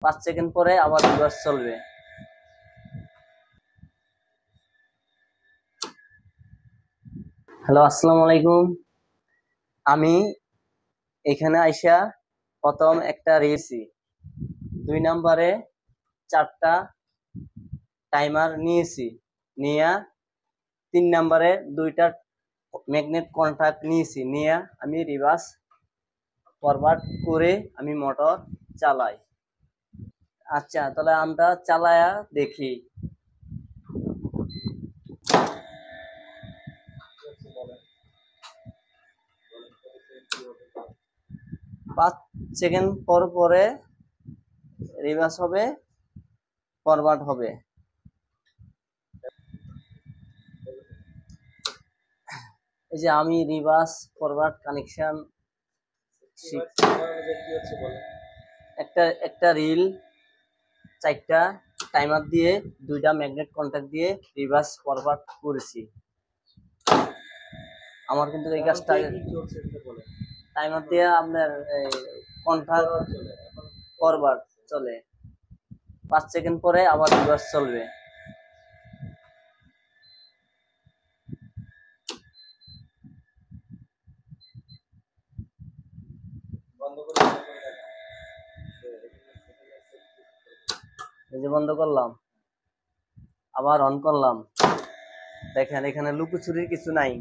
5 second পরে আবার reverse চলবে। হ্যালো, আসসালামু আলাইকুম। আমি এখানে আইসা প্রথম একটা রিলসি 2 নম্বরে 4টা টাইমার নিয়েছি, নিয়ে 3 নম্বরে 2টা ম্যাগনেট কন্ট্যাক্ট নিয়েছি, নিয়ে আমি রিভার্স ফরওয়ার্ড করে আমি মোটর চালাই। আচ্ছা, তাহলে আমরা চালায়া দেখি। 5 সেকেন্ড পর পরে রিভার্স হবে, ফরওয়ার্ড হবে। এই যে আমি রিভার্স ফরওয়ার্ড কানেকশন একটা রিল 4টা টাইমার দিয়ে 2টা ম্যাগনেট কন্ট্যাক্ট দিয়ে রিভার্স ফরওয়ার্ড করেছি। আমার কিন্তু এই কাজটা টাইমার দিয়ে আপনার কন্ট্যাক্ট ফরওয়ার্ড চলে, 5 সেকেন্ড পরে আবার রিভার্স চলবে। এই যে বন্ধ করলাম, আবার অন করলাম, দেখেন এখানে লুকোচুরির কিছু নাই।